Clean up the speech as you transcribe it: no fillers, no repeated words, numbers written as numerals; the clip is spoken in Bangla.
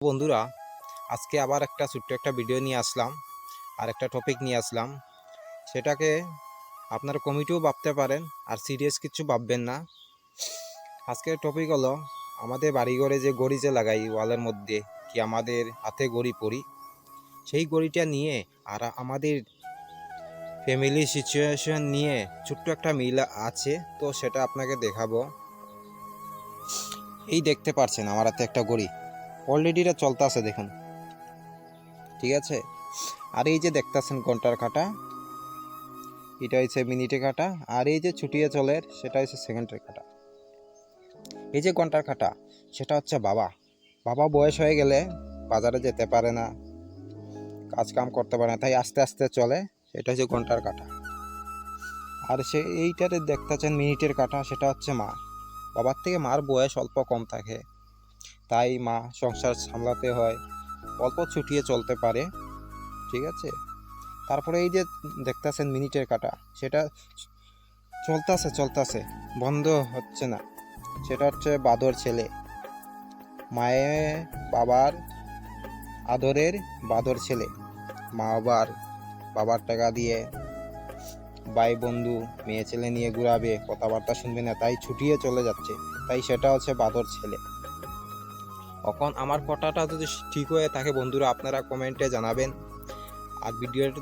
বন্ধুরা, আজকে আবার একটা ছোট্ট একটা ভিডিও নিয়ে আসলাম আর একটা টপিক নিয়ে আসলাম। সেটাকে আপনারা কমিটিও ভাবতে পারেন আর সিরিয়াস কিছু ভাববেন না। আজকের টপিক হলো আমাদের বাড়িঘরে যে ঘড়ি যে লাগাই ওয়ালের মধ্যে, কি আমাদের হাতে ঘড়ি পরি, সেই ঘড়িটা নিয়ে আর আমাদের ফ্যামিলি সিচুয়েশন নিয়ে ছোট্ট একটা মিল আছে। তো সেটা আপনাকে দেখাবো। এই দেখতে পাচ্ছেন আমার হাতে একটা ঘড়ি, অলরেডি এটা চলতে আছে, দেখুন, ঠিক আছে। আর এই যে দেখতেছেন ঘন্টার কাঁটা, এটা হচ্ছে মিনিটে কাঁটা। আর এই যে ছুটিয়ে চলের, সেটা হচ্ছে সেকেন্ডের কাঁটা। এই যে ঘন্টার কাঁটা, সেটা হচ্ছে বাবা বাবা বয়স হয়ে গেলে বাজারে যেতে পারে না, কাজ কাম করতে পারে না, তাই আস্তে আস্তে চলে, সেটা হচ্ছে ঘন্টার কাঁটা। আর এইটাতে দেখতেছেন মিনিটের কাঁটা, সেটা হচ্ছে মা। বাবার থেকে মার বয়স অল্প কম থাকে, তাই মা সংসার সামলাতে হয়, অল্প ছুটিয়ে চলতে পারে, ঠিক আছে। তারপরে এই যে দেখতেছেন মিনিটের কাঁটা, সেটা চলতেছে, বন্ধ হচ্ছে না, সেটা হচ্ছে বাদর ছেলে, মায়ে বাবার আদরের বাদর ছেলে। মা বাবার টাকা দিয়ে ভাই বন্ধু মেয়ে ছেলে নিয়ে ঘুরাবে, কথাবার্তা শুনবে না, তাই ছুটিয়ে চলে যাচ্ছে, তাই সেটা হচ্ছে বাদর ছেলে। এখন আমার কথাটা যদি ঠিক হয়ে থাকে বন্ধুরা, আপনারা কমেন্টে জানাবেন। আর ভিডিওটা